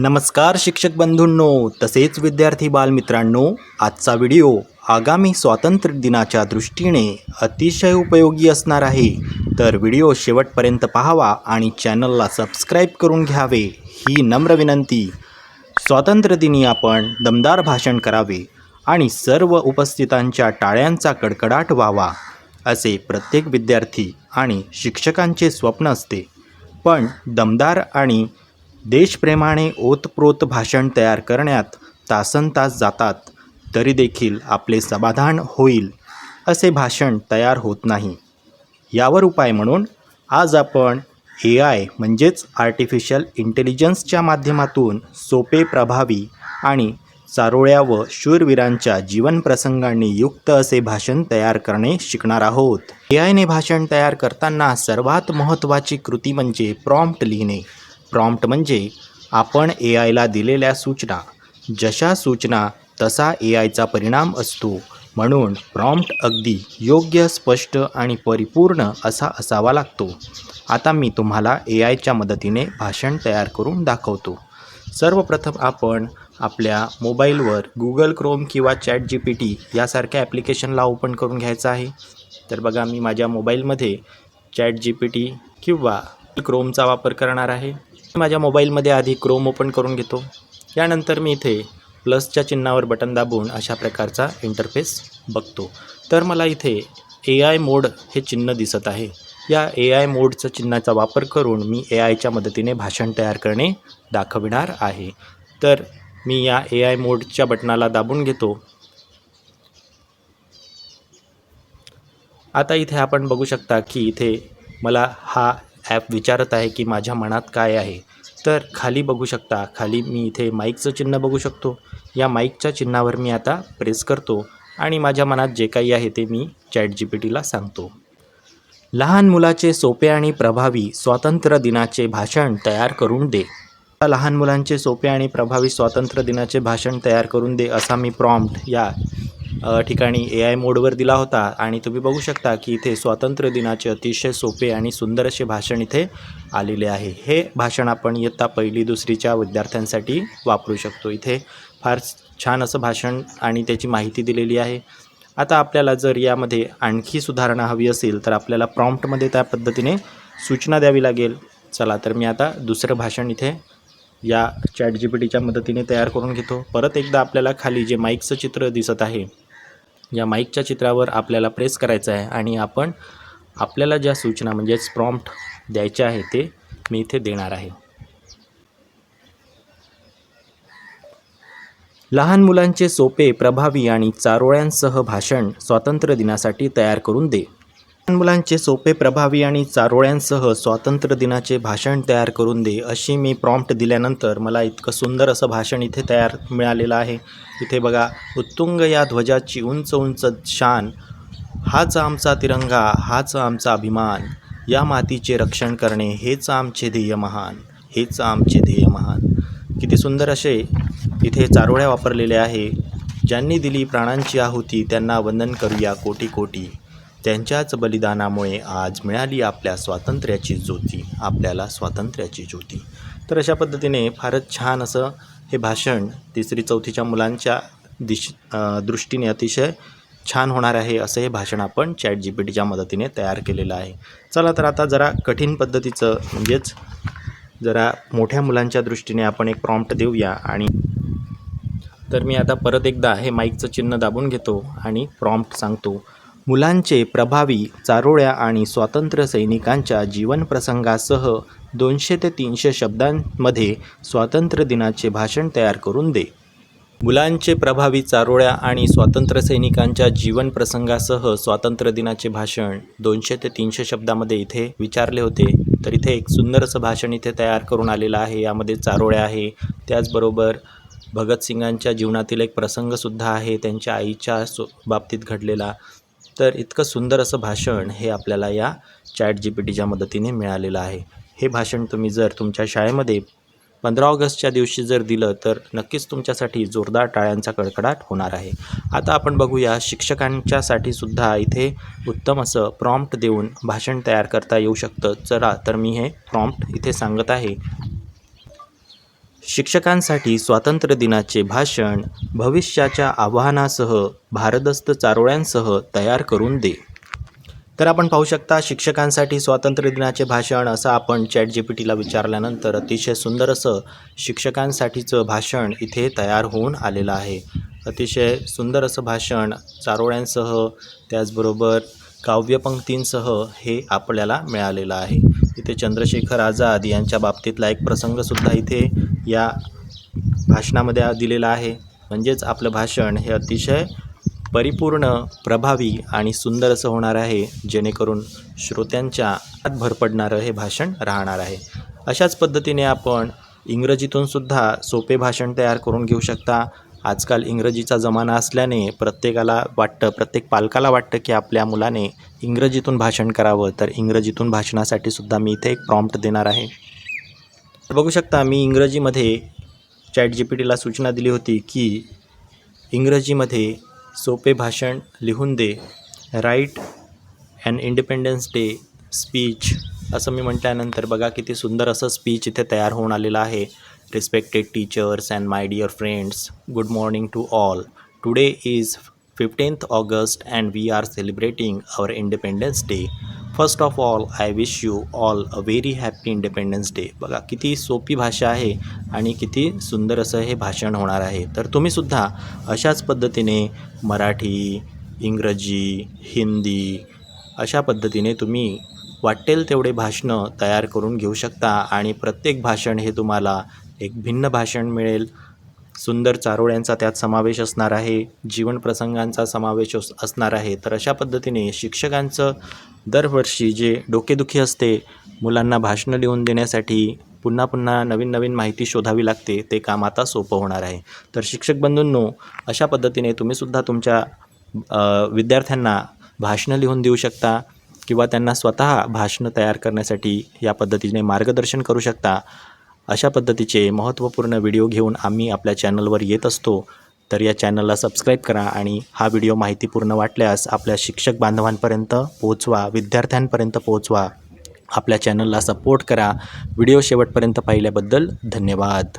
नमस्कार शिक्षक बंधूंनो तसेच विद्यार्थी बालमित्रांनो, आजचा व्हिडिओ आगामी स्वातंत्र्य दिनाच्या दृष्टीने अतिशय उपयोगी असणार आहे. तर व्हिडिओ शेवटपर्यंत पाहावा आणि चॅनलला सबस्क्राईब करून घ्यावे ही नम्र विनंती. स्वातंत्र्य दिनी आपण दमदार भाषण करावे आणि सर्व उपस्थितांच्या टाळ्यांचा कडकडाट व्हावा असे प्रत्येक विद्यार्थी आणि शिक्षकांचे स्वप्न असते. पण दमदार आणि देशप्रेमाने ओतप्रोत भाषण तयार करण्यात तासनतास जातात, तरी देखील आपले समाधान होईल असे भाषण तयार होत नाही. यावर उपाय म्हणून आज आपण AI म्हणजेच आर्टिफिशियल इंटेलिजन्सच्या माध्यमातून सोपे, प्रभावी आणि चारोळ्या व शूरवीरांच्या जीवनप्रसंगांनी युक्त असे भाषण तयार करणे शिकणार आहोत. AIने भाषण तयार करताना सर्वात महत्त्वाची कृती म्हणजे प्रॉम्प्ट लिहिणे. प्रॉम्प्ट म्हणजे आपण AIला दिलेल्या सूचना, जशा सूचना तसा AIचा परिणाम असतो. म्हणून प्रॉम्प्ट अगदी योग्य, स्पष्ट आणि परिपूर्ण असा असावा लागतो. आता मी तुम्हाला AIच्या मदतीने भाषण तयार करून दाखवतो. सर्वप्रथम आपण आपल्या मोबाईलवर Google Chrome किंवा ChatGPT यासारख्या ॲप्लिकेशनला ओपन करून घ्यायचं आहे. तर बघा, मी माझ्या मोबाईलमध्ये ChatGPT किंवा Chromeचा वापर करणार आहे. माझ्या मोबाईलमध्ये आधी Chrome ओपन करून घेतो. यानंतर मी इथे प्लसच्या चिन्हावर बटन दाबून अशा प्रकारचा इंटरफेस बघतो. तर मला इथे AI मोड हे चिन्ह दिसत आहे. या AI मोडचं चिन्हाचा वापर करून मी AIच्या मदतीने भाषण तयार करणे दाखविणार आहे. तर मी या AI मोडच्या बटनाला दाबून घेतो. आता इथे आपण बघू शकता की इथे मला हा ॲप विचारत आहे की माझ्या मनात काय आहे. तर खाली बघू शकता, खाली मी इथे माईकचं चिन्ह बघू शकतो. या माईकच्या चिन्हावर मी आता प्रेस करतो आणि माझ्या मनात जे काही आहे ते मी ChatGPTला सांगतो. लहान मुलाचे सोपे आणि प्रभावी स्वातंत्र्य दिनाचे भाषण तयार करून दे. लहान मुलांचे सोपे आणि प्रभावी स्वातंत्र्य दिनाचे भाषण तयार करून दे असा मी प्रॉम्प्ट या ठिकाणी AI मोडवर दिला होता आणि तुम्ही बघू शकता की इथे स्वातंत्र्य दिनाचे अतिशय सोपे आणि सुंदर असे भाषण इथे आलेले आहे. हे भाषण आपण इयत्ता 1ली 2रीच्या विद्यार्थ्यांसाठी वापरू शकतो. इथे फार छान असं भाषण आणि त्याची माहिती दिलेली आहे. आता आपल्याला जर यामध्ये आणखी सुधारणा हवी असेल तर आपल्याला प्रॉम्प्टमध्ये त्या पद्धतीने सूचना द्यावी लागेल. चला, तर मी आता दुसरं भाषण इथे या ChatGPTच्या मदतीने तयार करून घेतो. परत एकदा आपल्याला खाली जे माईकचं चित्र दिसत आहे, या माईकच्या चित्रावर आपल्याला प्रेस करायचं आहे आणि आपण आपल्याला ज्या सूचना म्हणजेच प्रॉम्प्ट द्यायचे आहे ते मी इथे देणार आहे. लहान मुलांचे सोपे, प्रभावी आणि चारोळ्यांसह भाषण स्वातंत्र्य दिनासाठी तयार करून दे. लहान मुलांचे सोपे, प्रभावी आणि चारोळ्यांसह स्वातंत्र्य दिनाचे भाषण तयार करून दे अशी मी प्रॉम्प्ट दिल्यानंतर मला इतकं सुंदर असं भाषण इथे तयार मिळालेलं आहे. इथे बघा, उत्तुंग या ध्वजाची उंच उंच शान, हाच आमचा तिरंगा, हाच आमचा अभिमान, या मातीचे रक्षण करणे हेच आमचे ध्येय महान, हेच आमचे ध्येय महान. किती सुंदर असे इथे चारोळ्या वापरलेल्या आहे. ज्यांनी दिली प्राणांची आहुती त्यांना वंदन करूया कोटी कोटी, त्यांच्याच बलिदानामुळे आज मिळाली आपल्या स्वातंत्र्याची ज्योती, आपल्याला स्वातंत्र्याची ज्योती. तर अशा पद्धतीने फारच छान असं हे भाषण 3री 4थीच्या मुलांच्या दृष्टीने अतिशय छान होणार आहे. असं हे भाषण आपण ChatGPTच्या मदतीने तयार केलेलं आहे. चला, तर आता जरा कठीण पद्धतीचं म्हणजेच जरा मोठ्या मुलांच्या दृष्टीने आपण एक प्रॉम्प्ट देऊया. आणि तर मी आता परत एकदा हे माईकचं चिन्ह दाबून घेतो आणि प्रॉम्प्ट सांगतो. मुलांचे प्रभावी, चारोळ्या आणि स्वातंत्र्य सैनिकांच्या जीवनप्रसंगासह 200 ते 300 शब्दांमध्ये स्वातंत्र्य दिनाचे भाषण तयार करून दे. मुलांचे प्रभावी, चारोळ्या आणि स्वातंत्र्य सैनिकांच्या जीवनप्रसंगासह स्वातंत्र्य दिनाचे भाषण 200 ते 300 शब्दामध्ये इथे विचारले होते. तर इथे एक सुंदर असं भाषण इथे तयार करून आलेलं आहे. यामध्ये चारोळ्या आहे, त्याचबरोबर भगतसिंगांच्या जीवनातील एक प्रसंगसुद्धा आहे, त्यांच्या आईच्या बाबतीत घडलेला. तर इतकं सुंदर असं भाषण हे आपल्याला या ChatGPTच्या मदतीने मिळालेलं आहे. हे भाषण तुम्ही जर तुमच्या शाळेमध्ये 15 ऑगस्टच्या दिवशी जर दिलं तर नक्कीच तुमच्यासाठी जोरदार टाळ्यांचा कडकडाट होणार आहे. आता आपण बघूया शिक्षकांच्यासाठी सुद्धा इथे उत्तम असं प्रॉम्प्ट देऊन भाषण तयार करता येऊ शकतं. चला, तर मी हे प्रॉम्प्ट इथे सांगत आहे. शिक्षकांसाठी स्वातंत्र्य दिनाचे भाषण भविष्याच्या आव्हानासह भारदस्त चारोळ्यांसह तयार करून दे. तर आपण पाहू शकता शिक्षकांसाठी स्वातंत्र्य दिनाचे भाषण असं आपण ChatGPTला विचारल्यानंतर अतिशय सुंदर असं शिक्षकांसाठीचं भाषण इथे तयार होऊन आलेलं आहे. अतिशय सुंदर असं भाषण चारोळ्यांसह त्याचबरोबर काव्यपंक्तींसह हे आपल्याला मिळालेलं आहे. इथे चंद्रशेखर आझाद यांच्या बाबतीतला एक प्रसंगसुद्धा इथे या भाषणामध्ये दिलेला आहे. म्हणजेच आपलं भाषण हे अतिशय परिपूर्ण, प्रभावी आणि सुंदर असं होणार आहे, जेणेकरून श्रोत्यांच्या हात भर पडणारं हे भाषण राहणार आहे. अशाच पद्धतीने आपण इंग्रजीतूनसुद्धा सोपे भाषण तयार करून घेऊ शकता. आजकाल इंग्रजीचा जमाना असल्याने प्रत्येक पालकाला वाटतं की आपल्या मुलाने इंग्रजीतून भाषण करावं. तर इंग्रजीतून भाषणासाठी सुद्धा मी इथे एक प्रॉम्प्ट देणार आहे. बघू शकता मी इंग्रजीमध्ये ChatGPTला सूचना दिली होती की इंग्रजीमध्ये सोपे भाषण लिहून दे. Write an Independence Day speech असं मी म्हटल्यानंतर बघा किती सुंदर असं स्पीच इथे तयार होऊन आलेलं आहे. Respected teachers and my dear friends, good morning to all. Today is 15th August and we are celebrating our Independence Day. First of all, I wish you all a very happy Independence Day. बघा किती सोपी भाषा आहे आणि किती सुंदर असं हे भाषण होणार आहे. तर तुम्हीसुद्धा अशाच पद्धतीने मराठी, इंग्रजी, हिंदी अशा पद्धतीने तुम्ही वाटेल तेवढे भाषणं तयार करून घेऊ शकता आणि प्रत्येक भाषण हे तुम्हाला एक भिन्न भाषण मिळेल. सुंदर चारोळ्यांचा त्यात समावेश असणार आहे, जीवनप्रसंगांचा समावेश असणार आहे. तर अशा पद्धतीने शिक्षकांचं दरवर्षी जे डोकेदुखी असते मुलांना भाषणं लिहून देण्यासाठी, पुन्हा पुन्हा नवीन नवीन माहिती शोधावी लागते, ते काम आता सोपं होणार आहे. तर शिक्षक बंधूंनो, अशा पद्धतीने तुम्हीसुद्धा तुमच्या विद्यार्थ्यांना भाषणं लिहून देऊ शकता किंवा त्यांना स्वतः भाषणं तयार करण्यासाठी या पद्धतीने मार्गदर्शन करू शकता. अशा पद्धतीचे महत्त्वपूर्ण व्हिडिओ घेऊन आम्ही आपल्या चॅनलवर येत असतो. तर या चॅनलला सबस्क्राईब करा आणि हा व्हिडिओ माहितीपूर्ण वाटल्यास आपल्या शिक्षक बांधवांपर्यंत पोहोचवा, विद्यार्थ्यांपर्यंत पोहोचवा. आपल्या चॅनलला सपोर्ट करा. व्हिडिओ शेवटपर्यंत पाहिल्याबद्दल धन्यवाद.